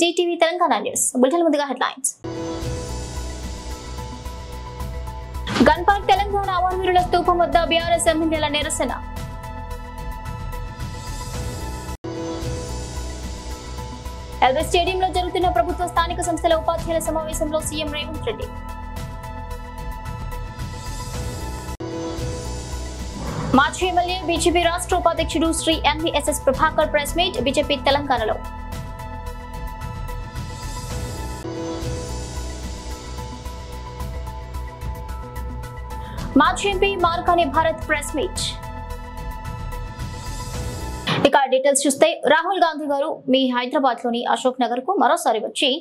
Zee TV Telangana news bulletin ముందుగా headlines. Gun Park Telangana అమరవీరుల స్తూపం వద్ద బీఆర్ఎస్ ఎమ్మెల్యేల నిరసన. ఎల్బీ స్టేడియంలో జరుగుతున్న ప్రభుత్వ స్థానిక సంస్థల ఉపాధ్యాయుల సమావేశంలో సీఎం రేవంత్ రెడ్డి. మాజీ ఎమ్మెల్యే బీజేపీ రాష్ట్ర ఉపాధ్యక్షుడు Shri MVSS Prabhakar press meet BJP తెలంగాణలో. మాజీ MP Margani Bharat press meet. ఇక డీటెయిల్స్ చూస్తే, రాహుల్ గాంధీ గారు మీ హైదరాబాద్ లోని అశోక్ నగర్ కు మరోసారి వచ్చి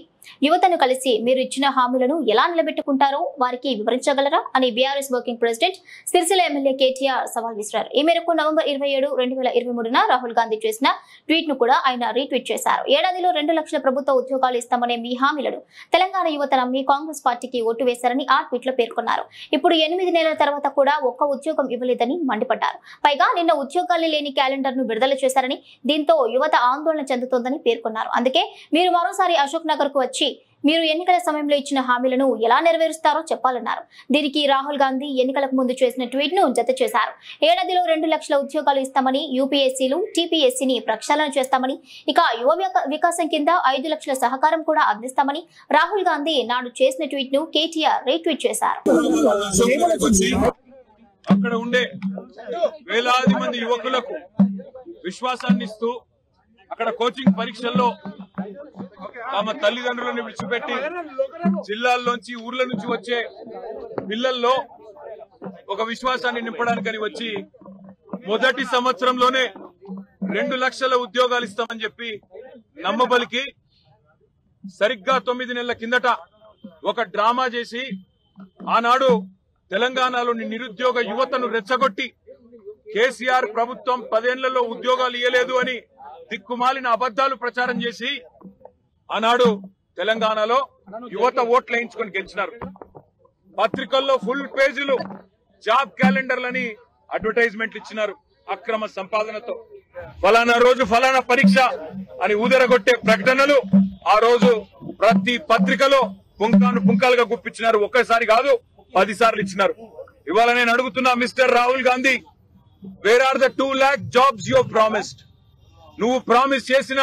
యువతను కలిసి మీరు ఇచ్చిన హామీలను ఎలా నిలబెట్టుకుంటారో వారికి వివరించగలరా అని BRS working president Sircilla MLA KTR సవాల్ విసిరారు. ఈ మేరకు నవంబర్ 27, 2023న రాహుల్ గాంధీ చేసిన ట్వీట్ ను కూడా ఆయన రీట్వీట్ చేశారు. ఏడాదిలో 2 లక్షల ప్రభుత్వ ఉద్యోగాలు ఇస్తామనే మీ హామీలను తెలంగాణ యువత నమ్మి కాంగ్రెస్ పార్టీకి ఓటు వేశారని ఆ ట్వీట్ లో పేర్కొన్నారు. ఇప్పుడు 8 నెలల తర్వాత కూడా ఒక్క ఉద్యోగం ఇవ్వలేదని మండిపడ్డారు. పైగా నిన్న ఉద్యోగాలు లేని క్యాలెండర్ ను విడుదల చేశారని, దీంతో యువత ఆందోళన చెందుతోందని పేర్కొన్నారు. అందుకే మీరు మరోసారి అశోక్ నగర్ కు వచ్చి మీరు ఎన్నికల సమయంలో ఇచ్చిన హామీలను ఎలా నెరవేరుస్తారో చెప్పాలన్నారు. దీనికి రాహుల్ గాంధీ ఎన్నికలకు ముందు చేసిన ట్వీట్ ను జత చేశారు. ఏడాదిలో 2 లక్షల ఉద్యోగాలు ఇస్తామని, యూపీఎస్సీలు, టీపీఎస్సీని ప్రక్షాళన చేస్తామని, ఇక యువ వికాసం కింద 5 లక్షల సహకారం కూడా అందిస్తామని రాహుల్ గాంధీ నాడు చేసిన ట్వీట్ ను కేటీఆర్ రీట్వీట్ చేశారు. అక్కడ ఉండే వేలాది మంది యువకులకు విశ్వాసాన్ని ఇస్తూ అక్కడ కోచింగ్ పరీక్షల్లో తమ తల్లిదండ్రులను విడిచిపెట్టి జిల్లాల్లోంచి, ఊర్ల నుంచి వచ్చే పిల్లల్లో ఒక విశ్వాసాన్ని నింపడానికని వచ్చి మొదటి సంవత్సరంలోనే 2 లక్షల ఉద్యోగాలు ఇస్తామని చెప్పి నమ్మబలికి సరిగ్గా 9 నెలల కిందట ఒక డ్రామా చేసి ఆనాడు తెలంగాణలోని నిరుద్యోగ యువతను రెచ్చగొట్టి కేసీఆర్ ప్రభుత్వం 10 ఏళ్లలో ఉద్యోగాలు ఇయ్యలేదు అని దిక్కుమాలిన అబద్దాలు ప్రచారం చేసి ఆనాడు తెలంగాణలో యువత ఓట్లు వేయించుకొని గెలిచినారు. పత్రికల్లో ఫుల్ పేజీలు జాబ్ క్యాలెండర్లని అడ్వర్టైజ్మెంట్లు ఇచ్చినారు. అక్రమ సంపాదనతో ఫలానా రోజు ఫలానా పరీక్ష అని ఊదరగొట్టే ప్రకటనలు ఆ రోజు ప్రతి పత్రికలో పుంకాలుగా గుప్పించినారు. ఒక్కసారి కాదు, 10 సార్లు ఇచ్చినారు. ఇవాళ నేను అడుగుతున్నా, mister Rahul Gandhi, where are the 2 lakh jobs you promised? నువ్వు ప్రామిస్ చేసిన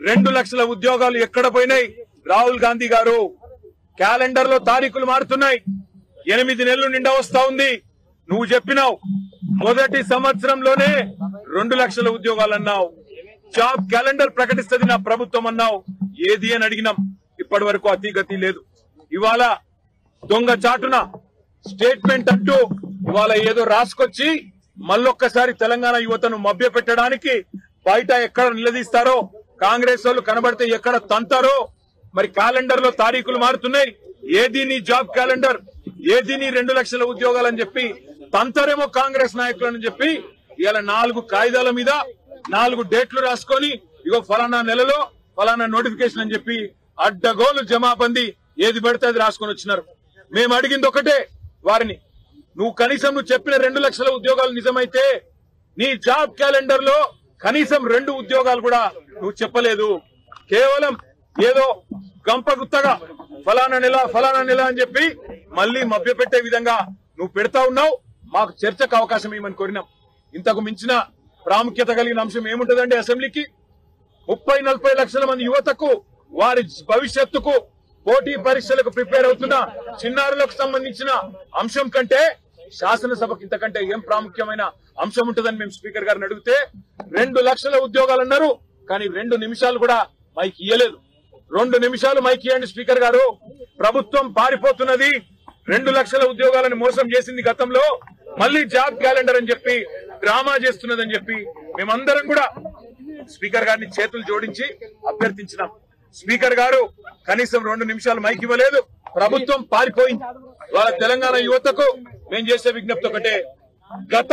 2 లక్షల ఉద్యోగాలు ఎక్కడ పోయినాయి? రాహుల్ గాంధీ గారు, క్యాలెండర్ లో తారీఖులు మారుతున్నాయి. 8 నెలలు నిండా వస్తా ఉంది. నువ్వు చెప్పినావు మొదటి సంవత్సరంలోనే 2 లక్షల ఉద్యోగాలు అన్నావు. జాబ్ క్యాలెండర్ ప్రకటిస్తుంది నా ప్రభుత్వం అన్నావు. ఏది అని అడిగినాం. ఇప్పటి వరకు అతిగతి లేదు. ఇవాళ దొంగ చాటున స్టేట్మెంట్ అంటూ ఇవాళ ఏదో రాసుకొచ్చి మళ్ళొక్కసారి తెలంగాణ యువతను మభ్య పెట్టడానికి బయట ఎక్కడ నిలదీస్తారో, కాంగ్రెస్ వాళ్ళు కనబడితే ఎక్కడ తంతారో. మరి క్యాలెండర్ లో తారీఖులు మారుతున్నాయి. ఏది నీ జాబ్ క్యాలెండర్, ఏది నీ 2 లక్షల ఉద్యోగాలని చెప్పి తంతారేమో కాంగ్రెస్ నాయకులని చెప్పి ఇలా 4 కాగితాల మీద 4 డేట్లు రాసుకొని ఇగో ఫలానా నెలలో ఫలానా నోటిఫికేషన్ అని చెప్పి అడ్డగోలు జమాబందీ ఏది పెడితే అది రాసుకొని వచ్చినారు. మేము అడిగింది ఒకటే వారిని, నువ్వు కనీసం నువ్వు చెప్పిన 2 లక్షల ఉద్యోగాలు నిజమైతే నీ జాబ్ క్యాలెండర్ లో కనీసం 2 ఉద్యోగాలు కూడా నువ్వు చెప్పలేదు. కేవలం ఏదో గంపగుత్తగా ఫలానా నెల అని చెప్పి మళ్లీ మభ్యపెట్టే విధంగా నువ్వు పెడతా ఉన్నావు. మాకు చర్చకు అవకాశం ఇవ్వమని కోరినాం. ఇంతకు మించిన ప్రాముఖ్యత కలిగిన అంశం ఏముంటదండి అసెంబ్లీకి? 30-40 లక్షల మంది యువతకు వారి భవిష్యత్తుకు పోటీ పరీక్షలకు ప్రిపేర్ అవుతున్న చిన్నారులకు సంబంధించిన అంశం కంటే శాసనసభకు ఇంతకంటే ఏం ప్రాముఖ్యమైన అంశం ఉంటుందని మేము స్పీకర్ గారిని అడిగితే 2 లక్షల ఉద్యోగాలు అన్నారు. కానీ 2 నిమిషాలు కూడా మైక్ ఇయ్యలేదు. 2 నిమిషాలు మైక్ ఇవ్వండి స్పీకర్ గారు. ప్రభుత్వం పారిపోతున్నది, 2 లక్షల ఉద్యోగాలను మోసం చేసింది గతంలో, మళ్లీ జాబ్ క్యాలెండర్ అని చెప్పి డ్రామా చేస్తున్నదని చెప్పి మేమందరం కూడా స్పీకర్ గారిని చేతులు జోడించి అభ్యర్థించినాం. స్పీకర్ గారు కనీసం 2 నిమిషాలు మైక్ ఇవ్వలేదు. ప్రభుత్వం పారిపోయింది. వాళ్ళ తెలంగాణ యువతకు మేము చేసే విజ్ఞప్తి ఒకటే, గత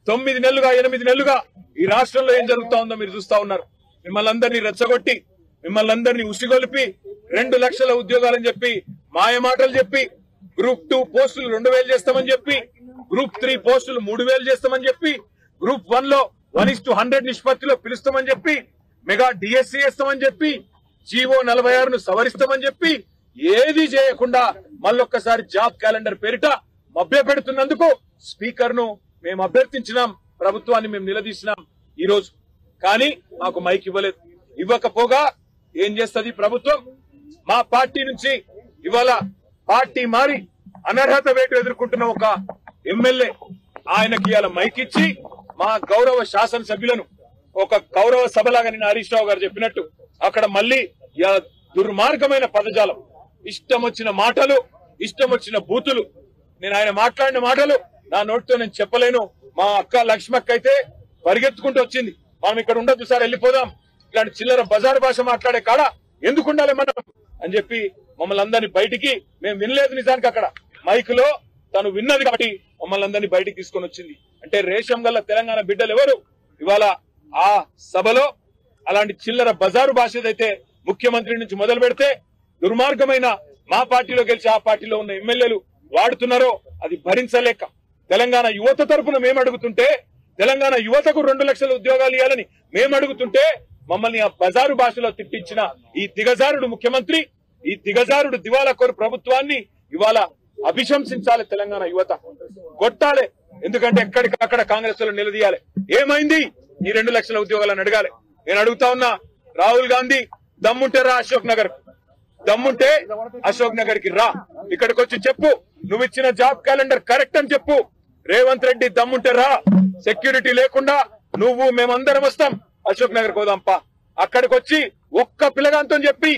9 నెలలుగా 8 నెలలుగా ఈ రాష్ట్రంలో ఏం జరుగుతా ఉందో మీరు చూస్తా ఉన్నారు. మిమ్మల్ని అందరినీ రెచ్చగొట్టి, మిమ్మల్ని అందరినీ ఉసిగొలిపి 2 లక్షల ఉద్యోగాలని చెప్పి మాయమాటలు చెప్పి గ్రూప్ 2 పోస్టులు 2000 చేస్తామని చెప్పి, గ్రూప్ 3 పోస్టులు 3000 చేస్తామని చెప్పి, గ్రూప్ 1 లో 1:100 నిష్పత్తిలో పిలుస్తామని చెప్పి, మెగా డిఎస్సీ చేస్తామని చెప్పి, జీవో 46ను సవరిస్తామని చెప్పి ఏది చేయకుండా మళ్ళొక్కసారి జాబ్ క్యాలెండర్ పేరిట మభ్య పెడుతున్నందుకు స్పీకర్ ను మేము అభ్యర్థించినాం, ప్రభుత్వాన్ని మేము నిలదీసినాం ఈ రోజు. కానీ మాకు మైక్ ఇవ్వలేదు. ఇవ్వకపోగా ఏం చేస్తుంది ప్రభుత్వం? మా పార్టీ నుంచి ఇవాళ పార్టీ మారి అనర్హత వేటు ఎదుర్కొంటున్న ఒక ఎమ్మెల్యే ఆయనకి ఇవాళ మైక్ ఇచ్చి మా గౌరవ శాసనసభ్యులను ఒక గౌరవ సభలాగా నిన్న హరీష్ రావు గారు చెప్పినట్టు అక్కడ మళ్ళీ దుర్మార్గమైన పదజాలం, ఇష్టం వచ్చిన మాటలు, ఇష్టం వచ్చిన బూతులు. నేను ఆయన మాట్లాడిన మాటలు నా నోటితో నేను చెప్పలేను. మా అక్క లక్ష్మక్క అయితే పరిగెత్తుకుంటూ వచ్చింది, మనం ఇక్కడ ఉండొద్దు సార్, వెళ్ళిపోదాం, ఇట్లాంటి చిల్లర బజారు భాష మాట్లాడే కాడ ఎందుకు ఉండాలి మనం అని చెప్పి మమ్మల్ని అందరినీ బయటికి, మేము వినలేదు నిజానికి అక్కడ మైక్ లో తను విన్నది కాబట్టి మమ్మల్ని అందరినీ బయటికి తీసుకొని వచ్చింది. అంటే రేషం గల్ల తెలంగాణ బిడ్డలు ఎవరు ఇవాళ ఆ సభలో అలాంటి చిల్లర బజారు భాష ఏదైతే ముఖ్యమంత్రి నుంచి మొదలు పెడితే దుర్మార్గమైన మా పార్టీలో గెలిచి ఆ పార్టీలో ఉన్న ఎమ్మెల్యేలు వాడుతున్నారో అది భరించలేక తెలంగాణ యువత తరఫున మేము అడుగుతుంటే, తెలంగాణ యువతకు 2 లక్షల ఉద్యోగాలు ఇవ్వాలని మేము అడుగుతుంటే మమ్మల్ని ఆ బజారు భాషలో తిట్టించిన ఈ దిగజారుడు ముఖ్యమంత్రి, ఈ దిగజారుడు దివాలాకోరు ప్రభుత్వాన్ని ఇవాళ అభిశంసించాలి. తెలంగాణ యువత కొట్టాలి. ఎందుకంటే ఎక్కడికక్కడ కాంగ్రెస్ లో నిలదీయాలి. ఏమైంది ఈ 2 లక్షల ఉద్యోగాలను అడగాలి. నేను అడుగుతా ఉన్నా, రాహుల్ గాంధీ దమ్ముంటే రా అశోక్ నగర్, దమ్ముంటే అశోక్ నగర్ కి రా, ఇక్కడికి వచ్చి చెప్పు నువ్వు ఇచ్చిన జాబ్ క్యాలెండర్ కరెక్ట్ అని చెప్పు. రేవంత్ రెడ్డి దమ్ముంటే రా, సెక్యూరిటీ లేకుండా నువ్వు మేమందరం వస్తాం, అశోక్ నగర్ పోదాంపా. అక్కడికి వచ్చి ఒక్క పిల్లగాంతో చెప్పి,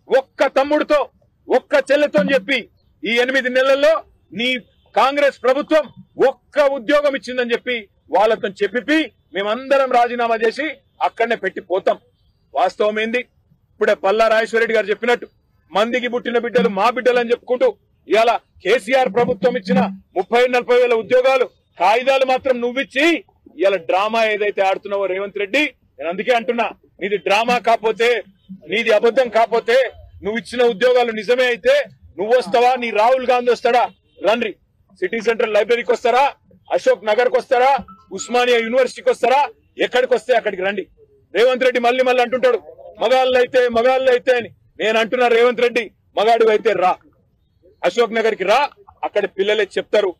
ఒక్క తమ్ముడితో, ఒక్క చెల్లెతో చెప్పి ఈ 8 నెలల్లో నీ కాంగ్రెస్ ప్రభుత్వం ఒక్క ఉద్యోగం ఇచ్చిందని చెప్పి వాళ్ళతో చెప్పి మేమందరం రాజీనామా చేసి అక్కడనే పెట్టి పోతాం. వాస్తవం ఏంది? ఇప్పుడే పల్లా రాజేశ్వరరెడ్డి గారు చెప్పినట్టు మందికి పుట్టిన బిడ్డలు మా బిడ్డలు అని చెప్పుకుంటూ ఇవాళ కేసీఆర్ ప్రభుత్వం ఇచ్చిన 30-40 వేల ఉద్యోగాలు కాగితాలు మాత్రం నువ్విచ్చి ఇవాళ డ్రామా ఏదైతే ఆడుతున్నావో రేవంత్ రెడ్డి, నేను అందుకే అంటున్నా, నీది డ్రామా కాకపోతే, నీది అబద్ధం కాకపోతే, నువ్వు ఇచ్చిన ఉద్యోగాలు నిజమే అయితే నువ్వు వస్తావా, నీ రాహుల్ గాంధీ వస్తాడా? రండి, సిటీ సెంట్రల్ లైబ్రరీకి వస్తారా, అశోక్ నగర్ కు వస్తారా, ఉస్మానియా యూనివర్సిటీకి వస్తారా, ఎక్కడికి వస్తే అక్కడికి రండి. రేవంత్ రెడ్డి మళ్ళీ అంటుంటాడు మగాళ్ళు అయితే అని. నేను అంటున్నా రేవంత్ రెడ్డి, మగాడు అయితే రా, అశోక్ నగర్ కి రా, అక్కడ పిల్లలే చెప్తారు.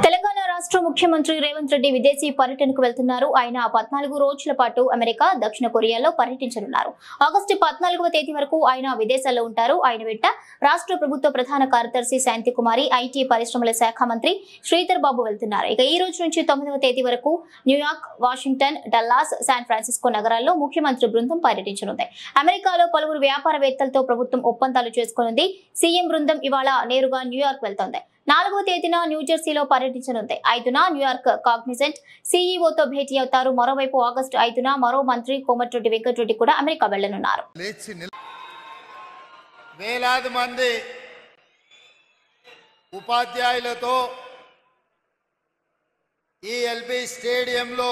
తెలంగాణ రాష్ట్ర ముఖ్యమంత్రి రేవంత్ రెడ్డి విదేశీ పర్యటనకు వెళ్తున్నారు. ఆయన 14 రోజుల పాటు అమెరికా, దక్షిణ కొరియాలో పర్యటించనున్నారు. ఆగస్టు 14వ తేదీ వరకు ఆయన విదేశాల్లో ఉంటారు. ఆయన వెంట రాష్ట్ర ప్రభుత్వ ప్రధాన కార్యదర్శి శాంతికుమారి, ఐటీ పరిశ్రమల శాఖ మంత్రి శ్రీధర్ బాబు వెళ్తున్నారు. ఇక ఈ రోజు నుంచి 9వ తేదీ వరకు New York, Washington, Dallas, San Francisco నగరాల్లో ముఖ్యమంత్రి బృందం పర్యటించనుంది. అమెరికాలో పలువురు వ్యాపారవేత్తలతో ప్రభుత్వం ఒప్పందాలు చేసుకోనుంది. సీఎం బృందం ఇవాళ నేరుగా న్యూయార్క్ వెళ్తోంది. 4వ తేదీన న్యూజెర్సీలో పర్యటించనుంది. 5న న్యూయార్క్ కాగ్నిజెంట్ సీఈఓతో భేటీ అవుతారు. మరోవైపు ఆగస్టు 5న మరో మంత్రి కోమటిరెడ్డి వెంకటరెడ్డి కూడా అమెరికా వెళ్లనున్నారు. వేలాది మంది ఉపాధ్యాయులతో ఈ ఎల్బీ స్టేడియంలో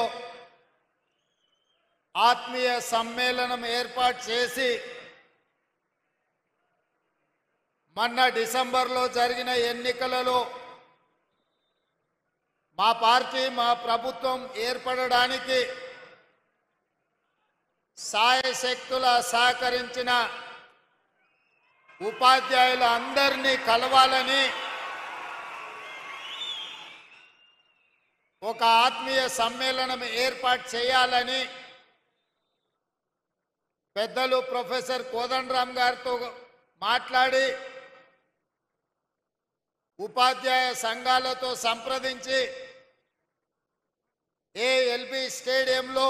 ఆత్మీయ సమ్మేళనం ఏర్పాటు చేసి మొన్న డిసెంబర్లో జరిగిన ఎన్నికలలో మా పార్టీ, మా ప్రభుత్వం ఏర్పడడానికి సాయశక్తుల సహకరించిన ఉపాధ్యాయులు అందరినీ కలవాలని ఒక ఆత్మీయ సమ్మేళనం ఏర్పాటు చేయాలని పెద్దలు ప్రొఫెసర్ కోదండరామ్ గారితో మాట్లాడి ఉపాధ్యాయ సంఘాలతో సంప్రదించి ఎల్బీ స్టేడియంలో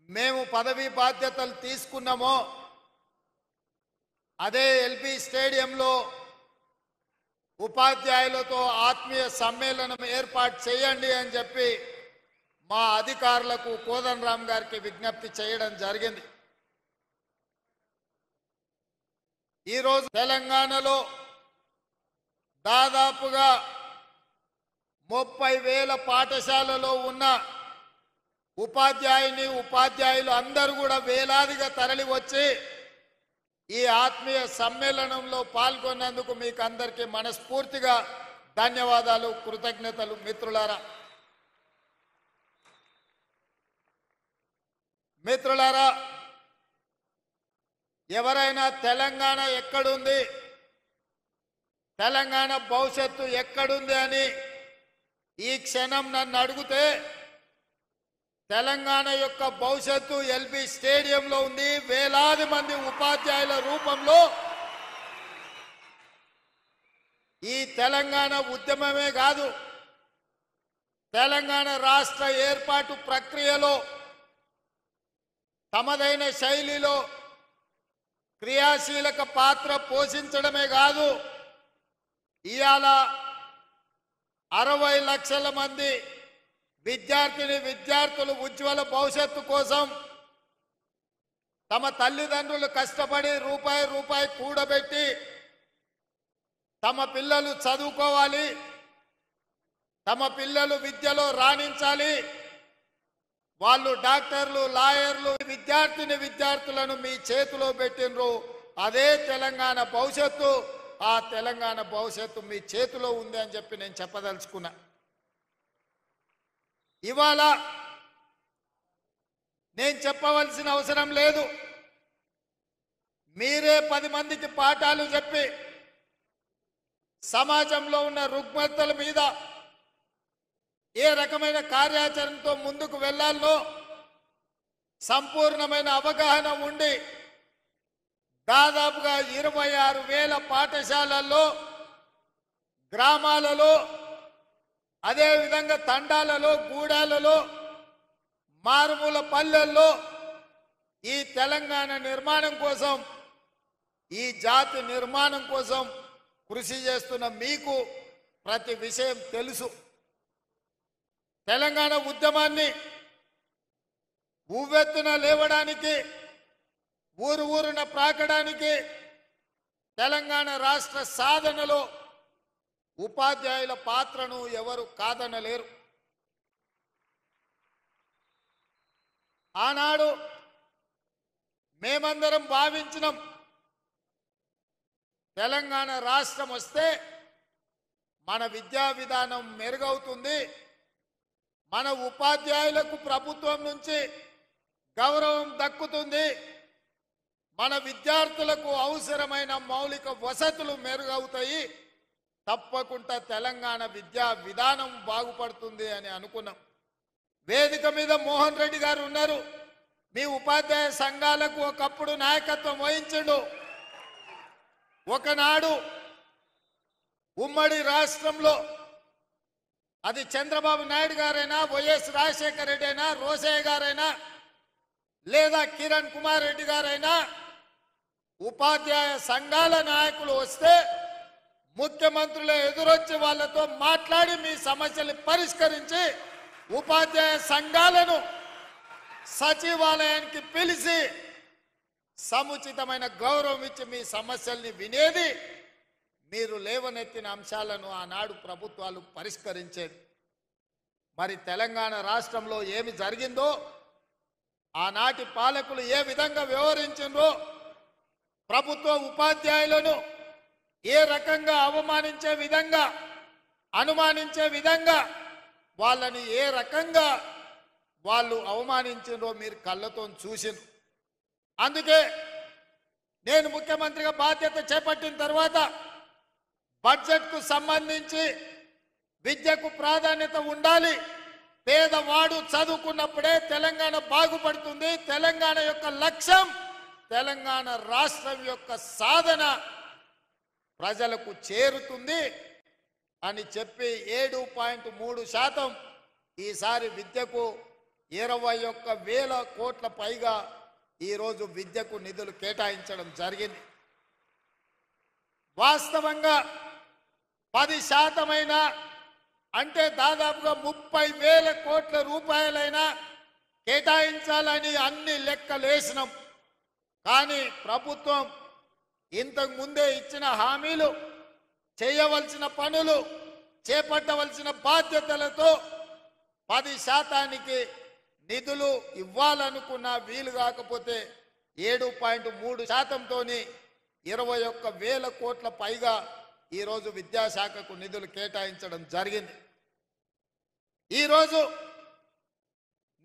మేము పదవీ బాధ్యతలు తీసుకున్నామో అదే ఎల్బీ స్టేడియంలో ఉపాధ్యాయులతో ఆత్మీయ సమ్మేళనం ఏర్పాటు చేయండి అని చెప్పి మా అధికారులకు కోదండరామ్ గారికి విజ్ఞప్తి చేయడం జరిగింది. ఈరోజు తెలంగాణలో దాదాపుగా 30,000 పాఠశాలలో ఉన్న ఉపాధ్యాయులు అందరూ కూడా వేలాదిగా తరలి వచ్చి ఈ ఆత్మీయ సమ్మేళనంలో పాల్గొన్నందుకు మీకు అందరికీ మనస్ఫూర్తిగా ధన్యవాదాలు, కృతజ్ఞతలు. మిత్రులారా, ఎవరైనా తెలంగాణ ఎక్కడుంది, తెలంగాణ భవిష్యత్తు ఎక్కడుంది అని ఈ క్షణం నన్ను అడిగితే తెలంగాణ యొక్క భవిష్యత్తు ఎల్బీ స్టేడియంలో ఉంది. వేలాది మంది ఉపాధ్యాయుల రూపంలో ఈ తెలంగాణ ఉద్యమమే కాదు, తెలంగాణ రాష్ట్ర ఏర్పాటు ప్రక్రియలో తమదైన శైలిలో క్రియాశీలక పాత్ర పోషించడమే కాదు, ఇవాళ 60 లక్షల మంది విద్యార్థులు ఉజ్వల భవిష్యత్తు కోసం తమ తల్లిదండ్రులు కష్టపడి రూపాయి కూడబెట్టి తమ పిల్లలు చదువుకోవాలి, తమ పిల్లలు విద్యలో రాణించాలి, వాళ్ళు డాక్టర్లు, లాయర్లు, విద్యార్థులను మీ చేతిలో పెట్టినరు. అదే తెలంగాణ భవిష్యత్తు. ఆ తెలంగాణ భవిష్యత్తు మీ చేతిలో ఉంది అని చెప్పి నేను చెప్పదలుచుకున్నా. ఇవాళ నేను చెప్పవలసిన అవసరం లేదు. మీరే 10 మందికి పాఠాలు చెప్పి సమాజంలో ఉన్న రుగ్మతల మీద ఏ రకమైన కార్యాచరణతో ముందుకు వెళ్లాలో సంపూర్ణమైన అవగాహన ఉండి దాదాపుగా 26,000 పాఠశాలల్లో, గ్రామాలలో, అదేవిధంగా తండాలలో, గూడాలలో, మారుమూల పల్లెల్లో ఈ తెలంగాణ నిర్మాణం కోసం, ఈ జాతి నిర్మాణం కోసం కృషి చేస్తున్న మీకు ప్రతి విషయం తెలుసు. తెలంగాణ ఉద్యమాన్ని ఉవ్వెత్తున లేవడానికి, ఊరున ప్రాకడానికి, తెలంగాణ రాష్ట్ర సాధనలో ఉపాధ్యాయుల పాత్రను ఎవరు కాదనలేరు. ఆనాడు మేమందరం భావించినాం, తెలంగాణ రాష్ట్రం వస్తే మన విద్యా విధానం మెరుగవుతుంది, మన ఉపాధ్యాయులకు ప్రభుత్వం నుంచి గౌరవం దక్కుతుంది, మన విద్యార్థులకు అవసరమైన మౌలిక వసతులు మెరుగవుతాయి, తప్పకుండా తెలంగాణ విద్యా విధానం బాగుపడుతుంది అని అనుకున్నాం. వేదిక మీద మోహన్ రెడ్డి గారు ఉన్నారు. మీ ఉపాధ్యాయ సంఘాలకు ఒకప్పుడు నాయకత్వం వహించండు. ఒకనాడు ఉమ్మడి రాష్ట్రంలో అది చంద్రబాబు నాయుడు గారైనా, వైఎస్ రాజశేఖర రెడ్డి అయినా, రోసయ్య గారైనా, లేదా కిరణ్ కుమార్ రెడ్డి గారైనా ఉపాధ్యాయ సంఘాల నాయకులు వస్తే ముఖ్యమంత్రులే ఎదురొచ్చి వాళ్ళతో మాట్లాడి మీ సమస్యలు పరిష్కరించి ఉపాధ్యాయ సంఘాలను సచివాలయానికి పిలిచి సముచితమైన గౌరవం ఇచ్చి మీ సమస్యల్ని వినేది, మీరు లేవనెత్తిన అంశాలను ఆనాడు ప్రభుత్వాలు పరిష్కరించేది. మరి తెలంగాణ రాష్ట్రంలో ఏమి జరిగిందో, ఆనాటి పాలకులు ఏ విధంగా వ్యవహరించిందో, ప్రభుత్వ ఉపాధ్యాయులను ఏ రకంగా అవమానించే విధంగా, అనుమానించే విధంగా, వాళ్ళని ఏ రకంగా వాళ్ళు అవమానించిందో మీరు కళ్ళతో చూసిండ్రు. అందుకే నేను ముఖ్యమంత్రిగా బాధ్యత చేపట్టిన తర్వాత బడ్జెట్కు సంబంధించి విద్యకు ప్రాధాన్యత ఉండాలి, పేదవాడు చదువుకున్నప్పుడే తెలంగాణ బాగుపడుతుంది, తెలంగాణ యొక్క లక్ష్యం, తెలంగాణ రాష్ట్రం యొక్క సాధన ప్రజలకు చేరుతుంది అని చెప్పి 7.3% ఈసారి విద్యకు 21,000 కోట్ల పైగా ఈరోజు విద్యకు నిధులు కేటాయించడం జరిగింది. వాస్తవంగా 10% అంటే దాదాపుగా 30,000 కోట్ల రూపాయలైనా కేటాయించాలని అన్ని లెక్కలేసినాం. కానీ ప్రభుత్వం ఇంతకు ముందే ఇచ్చిన హామీలు, చేయవలసిన పనులు, చేపట్టవలసిన బాధ్యతలతో 10% నిధులు ఇవ్వాలనుకున్న వీలు కాకపోతే 7.3%తోని 21,000 కోట్ల పైగా ఈరోజు విద్యాశాఖకు నిధులు కేటాయించడం జరిగింది. ఈరోజు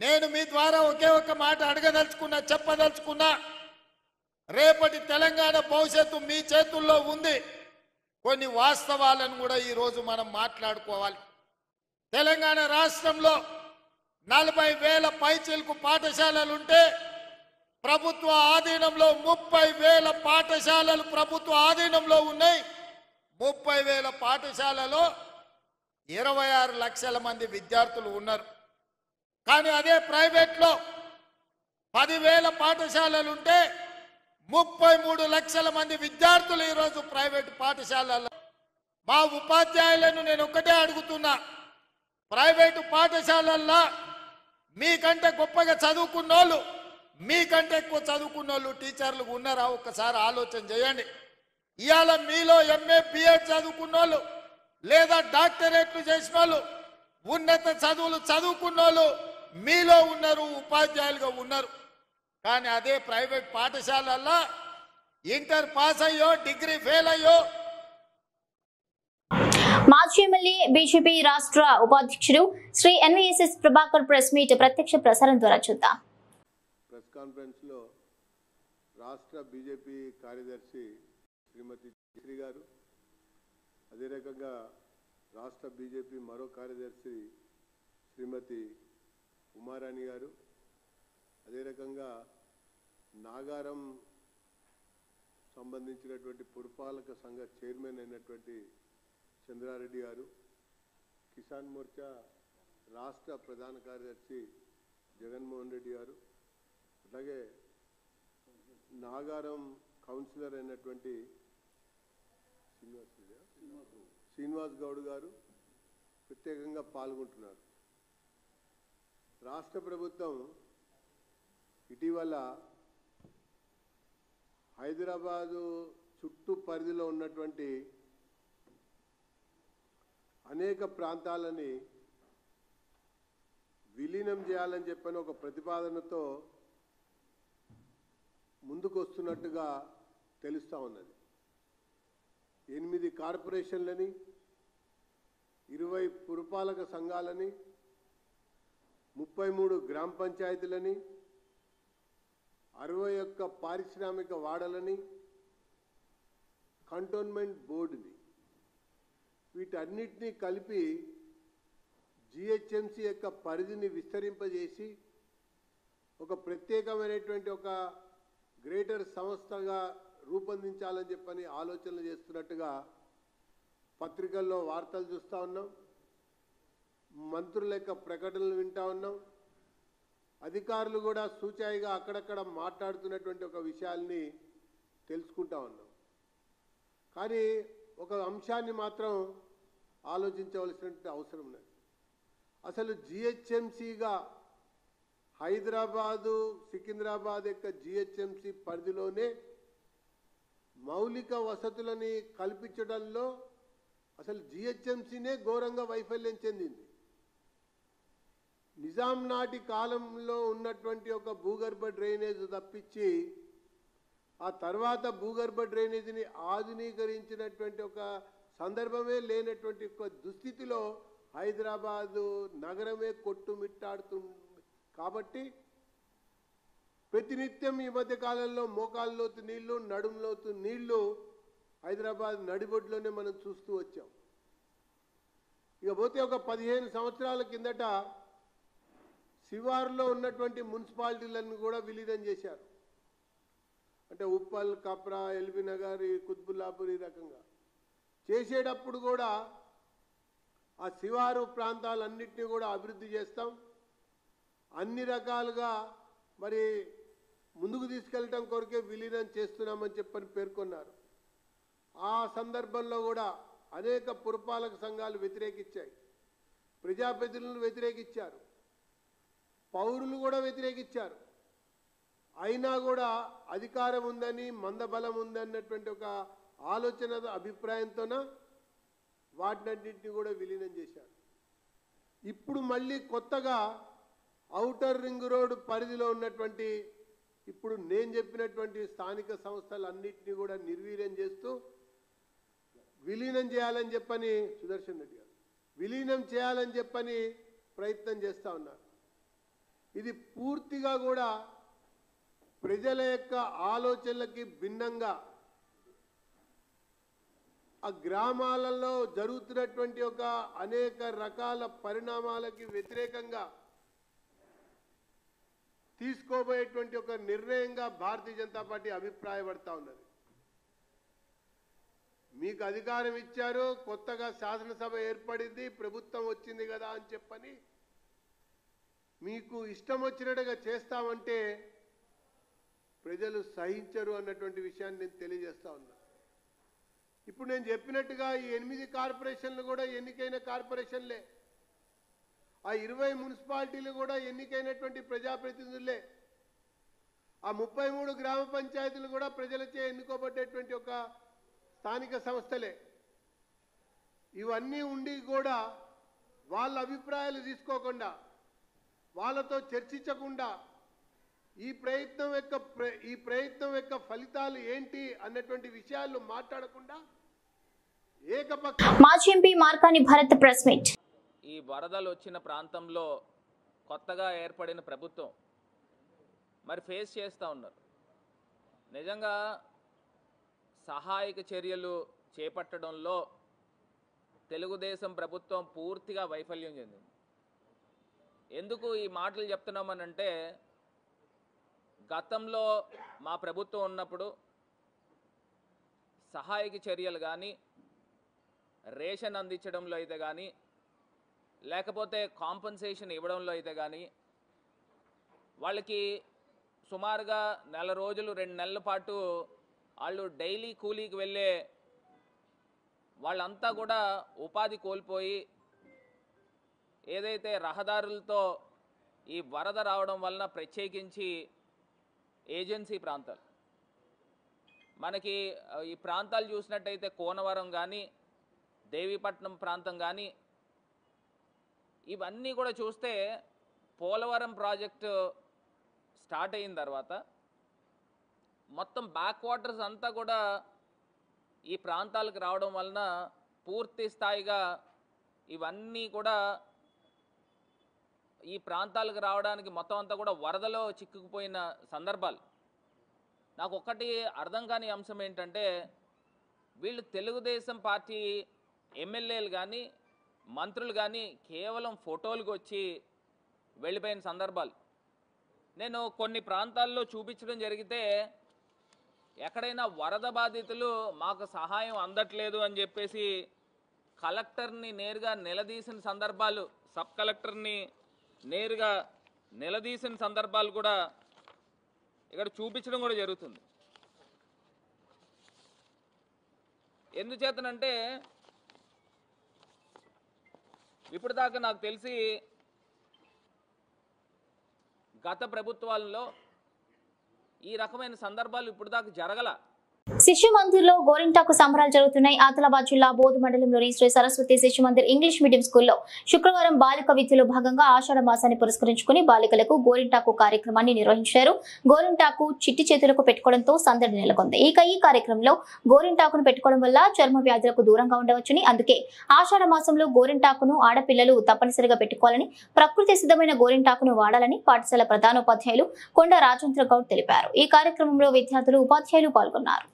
నేను మీ ద్వారా ఒకే ఒక మాట అడగదలుచుకున్నా, చెప్పదలుచుకున్నా. రేపటి తెలంగాణ భవిష్యత్తు మీ చేతుల్లో ఉంది. కొన్ని వాస్తవాలను కూడా ఈరోజు మనం మాట్లాడుకోవాలి. తెలంగాణ రాష్ట్రంలో 40,000 పైచిలకు పాఠశాలలుంటే ప్రభుత్వ ఆధీనంలో 30,000 పాఠశాలలు ప్రభుత్వ ఆధీనంలో ఉన్నాయి. 30,000 పాఠశాలలో 26 లక్షల మంది విద్యార్థులు ఉన్నారు. కానీ అదే ప్రైవేట్లో 10,000 పాఠశాలలుంటే 33 లక్షల మంది విద్యార్థులు ఈరోజు ప్రైవేటు పాఠశాలల్లో. మా ఉపాధ్యాయులను నేను ఒక్కటే అడుగుతున్నా, ప్రైవేటు పాఠశాలల్లో మీకంటే గొప్పగా చదువుకున్నోళ్ళు, మీకంటే ఎక్కువ చదువుకున్నోళ్ళు టీచర్లు ఉన్నారా? ఒక్కసారి ఆలోచన చేయండి. ఇవాళ మీలో ఎంఏ బిఎడ్ చదువుకున్నోళ్ళు లేదా డాక్టరేట్లు చేసిన వాళ్ళు, ఉన్నత చదువులు చదువుకున్నోళ్ళు మీలో ఉన్నారు, ఉపాధ్యాయులుగా ఉన్నారు. కానీ అదే ప్రైవేట్ పాఠశాలల్లో ఇంటర్ పాస్ అయ్యో డిగ్రీ ఫెయిల్ అయ్యో. మాజీ ఎమ్మెల్యే బీజేపీ రాష్ట్ర ఉపాధ్యక్షుడు Shri NVSS Prabhakar press meet ప్రత్యక్ష ప్రసారం ద్వారా చూద్దాం. ప్రెస్ కాన్ఫరెన్స్ లో రాష్ట్ర బీజేపీ కార్యదర్శి శ్రీమతి శ్రీ గారు, అదే రకంగా రాష్ట్ర బీజేపీ మరో కార్యదర్శి శ్రీమతి ఉమారాణి గారు, అదే రకంగా నాగారం సంబంధించినటువంటి పురపాలక సంఘ చైర్మన్ అయినటువంటి చంద్రారెడ్డి గారు, కిసాన్ మోర్చా రాష్ట్ర ప్రధాన కార్యదర్శి జగన్మోహన్ రెడ్డి గారు, అలాగే నాగారం కౌన్సిలర్ అయినటువంటి శ్రీనివాస్ గౌడ్ గారు ప్రత్యేకంగా పాల్గొంటున్నారు. రాష్ట్ర ప్రభుత్వం ఇటీవల హైదరాబాదు చుట్టూ పరిధిలో ఉన్నటువంటి అనేక ప్రాంతాలని విలీనం చేయాలని చెప్పని ఒక ప్రతిపాదనతో ముందుకు వస్తున్నట్టుగా తెలుస్తూ ఉన్నది. 8 కార్పొరేషన్లని, 20 పురపాలక సంఘాలని, 33 గ్రామ పంచాయతీలని, 61 పారిశ్రామిక వాడలని, కంటోన్మెంట్ బోర్డుని, వీటన్నిటినీ కలిపి జిహెచ్ఎంసీ యొక్క పరిధిని విస్తరింపజేసి ఒక ప్రత్యేకమైనటువంటి ఒక గ్రేటర్ సంస్థగా రూపొందించాలని చెప్పని ఆలోచనలు చేస్తున్నట్టుగా పత్రికల్లో వార్తలు చూస్తూ ఉన్నాం, మంత్రుల యొక్క ప్రకటనలు వింటూ ఉన్నాం. అధికారులు కూడా సూచాయిగా అక్కడక్కడ మాట్లాడుతున్నటువంటి ఒక విషయాల్ని తెలుసుకుంటా ఉన్నాం. కానీ ఒక అంశాన్ని మాత్రం ఆలోచించవలసినటువంటి అవసరం ఉన్నది. అసలు జిహెచ్ఎంసీగా హైదరాబాదు, సికింద్రాబాద్ యొక్క జిహెచ్ఎంసీ పరిధిలోనే మౌలిక వసతులని కల్పించడంలో అసలు జిహెచ్ఎంసీనే ఘోరంగా వైఫల్యం చెందింది. నిజాం నాటి కాలంలో ఉన్నటువంటి ఒక భూగర్భ డ్రైనేజ్ తప్పించి ఆ తర్వాత భూగర్భ డ్రైనేజీని ఆధునీకరించినటువంటి ఒక సందర్భమే లేనటువంటి ఒక దుస్థితిలో హైదరాబాదు నగరమే కొట్టుమిట్టాడుతుంది. కాబట్టి ప్రతినిత్యం ఈ మధ్య కాలంలో మోకాళ్ళలోతు నీళ్లు, నడుములోతు నీళ్లు హైదరాబాద్ నడిబొడ్లోనే మనం చూస్తూ వచ్చాం. ఇకపోతే ఒక 15 సంవత్సరాల కిందట శివారులో ఉన్నటువంటి మున్సిపాలిటీలను కూడా విలీనం చేశారు. అంటే ఉప్పల్, కప్రా, ఎల్బీ నగర్, కుత్బుల్లాపూర్ ఈ రకంగా చేసేటప్పుడు కూడా ఆ శివారు ప్రాంతాలన్నింటినీ కూడా అభివృద్ధి చేస్తాం, అన్ని రకాలుగా మరి ముందుకు తీసుకెళ్ళటం కొరకే విలీనం చేస్తున్నామని చెప్పని పేర్కొన్నారు. ఆ సందర్భంలో కూడా అనేక పురపాలక సంఘాలు వ్యతిరేకించాయి, ప్రజాప్రతినిధులు వ్యతిరేకించారు, పౌరులు కూడా వ్యతిరేకించారు. అయినా కూడా అధికారం ఉందని, మందబలం ఉందన్నటువంటి ఒక ఆలోచన అభిప్రాయంతోన వాటినన్నింటినీ కూడా విలీనం చేశారు. ఇప్పుడు మళ్ళీ కొత్తగా ఔటర్ రింగ్ రోడ్ పరిధిలో ఉన్నటువంటి ఇప్పుడు నేను చెప్పినటువంటి స్థానిక సంస్థలన్నింటినీ కూడా నిర్వీర్యం చేస్తూ విలీనం చేయాలని చెప్పని సుదర్శన్ రెడ్డి గారు విలీనం చేయాలని చెప్పని ప్రయత్నం చేస్తూ ఉన్నారు. ఇది పూర్తిగా కూడా ప్రజల యొక్క ఆలోచనలకి భిన్నంగా ఆ గ్రామాలలో జరుగుతున్నటువంటి ఒక అనేక రకాల పరిణామాలకి వ్యతిరేకంగా తీసుకోబోయేటువంటి ఒక నిర్ణయంగా భారతీయ జనతా పార్టీ అభిప్రాయపడతా ఉన్నది. మీకు అధికారం ఇచ్చారు, కొత్తగా శాసనసభ ఏర్పడింది, ప్రభుత్వం వచ్చింది కదా అని చెప్పని మీకు ఇష్టం వచ్చినట్టుగా చేస్తామంటే ప్రజలు సహించరు అన్నటువంటి విషయాన్ని నేను తెలియజేస్తా ఉన్నా. ఇప్పుడు నేను చెప్పినట్టుగా ఈ 8 కార్పొరేషన్లు కూడా ఎన్నికైన కార్పొరేషన్లే, ఆ 20 మున్సిపాలిటీలు కూడా ఎన్నికైనటువంటి ప్రజాప్రతినిధులే, ఆ 33 గ్రామ పంచాయతీలు కూడా ప్రజలచే ఎన్నుకోబడ్డటువంటి ఒక స్థానిక సంస్థలే. ఇవన్నీ ఉండి కూడా వాళ్ళ అభిప్రాయాలు తీసుకోకుండా, వాళ్ళతో చర్చించకుండా ఈ ప్రయత్నం యొక్క ఫలితాలు ఏంటి అన్నటువంటి విషయాలు మాట్లాడకుండా మాజీ MP Margani Bharat press meet. ఈ వరదలు వచ్చిన ప్రాంతంలో కొత్తగా ఏర్పడిన ప్రభుత్వం మరి ఫేస్ చేస్తూ ఉన్నారు. నిజంగా సహాయక చర్యలు చేపట్టడంలో తెలుగుదేశం ప్రభుత్వం పూర్తిగా వైఫల్యం చెందింది. ఎందుకు ఈ మాటలు చెప్తున్నామనంటే, గతంలో మా ప్రభుత్వం ఉన్నప్పుడు సహాయక చర్యలు కానీ, రేషన్ అందించడంలో అయితే కానీ, లేకపోతే కాంపన్సేషన్ ఇవ్వడంలో అయితే కానీ, వాళ్ళకి సుమారుగా 4 రోజులు 2 నెలల పాటు వాళ్ళు డైలీ కూలీకి వెళ్ళే వాళ్ళంతా కూడా ఉపాధి కోల్పోయి, ఏదైతే రహదారులతో ఈ వరద రావడం వలన ప్రత్యేకించి ఏజెన్సీ ప్రాంతాలు, మనకి ఈ ప్రాంతాలు చూసినట్టయితే కోనవరం కానీ, దేవీపట్నం ప్రాంతం కానీ, ఇవన్నీ కూడా చూస్తే పోలవరం ప్రాజెక్టు స్టార్ట్ అయిన తర్వాత మొత్తం బ్యాక్ వాటర్స్ అంతా కూడా ఈ ప్రాంతాలకు రావడం వలన పూర్తి స్థాయిగా ఇవన్నీ కూడా ఈ ప్రాంతాలకు రావడానికి మొత్తం అంతా కూడా వరదలో చిక్కుకుపోయిన సందర్భాలు. నాకు ఒక్కటి అర్థం కాని అంశం ఏంటంటే, వీళ్ళు తెలుగుదేశం పార్టీ ఎమ్మెల్యేలు కానీ మంత్రులు కానీ కేవలం ఫోటోలకు వచ్చి వెళ్ళిపోయిన సందర్భాలు. నేను కొన్ని ప్రాంతాల్లో చూపించడం జరిగితే, ఎక్కడైనా వరద బాధితులు మాకు సహాయం అందట్లేదు అని చెప్పేసి కలెక్టర్ని నేరుగా నిలదీసిన సందర్భాలు, సబ్ కలెక్టర్ని నేరుగా నిలదీసిన సందర్భాలు కూడా ఇక్కడ చూపించడం కూడా జరుగుతుంది. ఎందుచేతనంటే, ఇప్పుడు దాకా నాకు తెలిసి గత ప్రభుత్వాల్లో ఈ రకమైన సందర్భాలు ఇప్పుడు దాకా జరగల. శిశు మందిర్లో గోరింటాకు సంబరాలు జరుగుతున్నాయి. ఆదిలాబాద్ జిల్లా బోధ్ మండలంలోని శ్రీ సరస్వతి శిశు మందిర్ ఇంగ్లీష్ మీడియం స్కూల్లో శుక్రవారం బాలిక విద్యలో భాగంగా ఆషాఢ మాసాన్ని పురస్కరించుకుని బాలికలకు గోరింటాకు కార్యక్రమాన్ని నిర్వహించారు. గోరింటాకు చిట్టి చేతులకు పెట్టుకోవడంతో సందడి నెలకొంది. ఈ కార్యక్రమంలో గోరింటాకును పెట్టుకోవడం వల్ల చర్మ వ్యాధులకు దూరంగా ఉండవచ్చని, అందుకే ఆషాఢ మాసంలో గోరింటాకును ఆడపిల్లలు తప్పనిసరిగా పెట్టుకోవాలని, ప్రకృతి సిద్ధమైన గోరింటాకును వాడాలని పాఠశాల ప్రధానోపాధ్యాయులు కొండ రాజేంద్ర గౌడ్ తెలిపారు. ఈ కార్యక్రమంలో విద్యార్థులు, ఉపాధ్యాయులు పాల్గొన్నారు.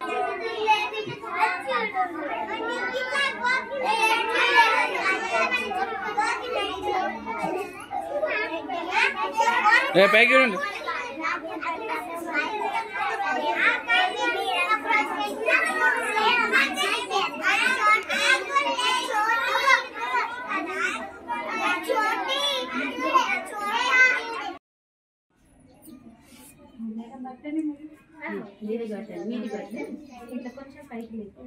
ఇట్లా కొంచెం పైకి లేదు.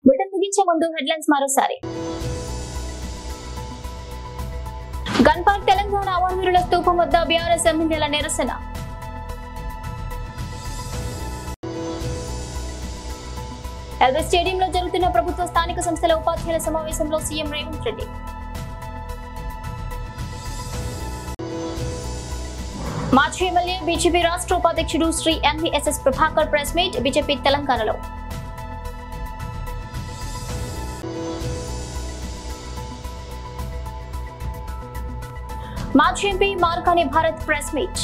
బులెటిన్ ముగించే ముందు హెడ్లైన్స్ మరోసారి. గన్ పార్క్ తెలంగాణ అమరవీరుల స్తూపం వద్ద బీఆర్ఎస్ ఎమ్మెల్యేల నిరసన. ఎల్బీ స్టేడియంలో జరుగుతున్న ప్రభుత్వ స్థానిక సంస్థల ఉపాధ్యాయుల సమావేశంలో సీఎం రేవంత్ రెడ్డి. మాజీ ఎమ్మెల్యే బీజేపీ రాష్ట్ర ఉపాధ్యక్షుడు Shri NVSS Prabhakar press meet BJP తెలంగాణలో. మాజీ MP Margani Bharat press meet.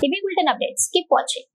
ఇవి బులెటిన్ అప్డేట్స్. Keep watching.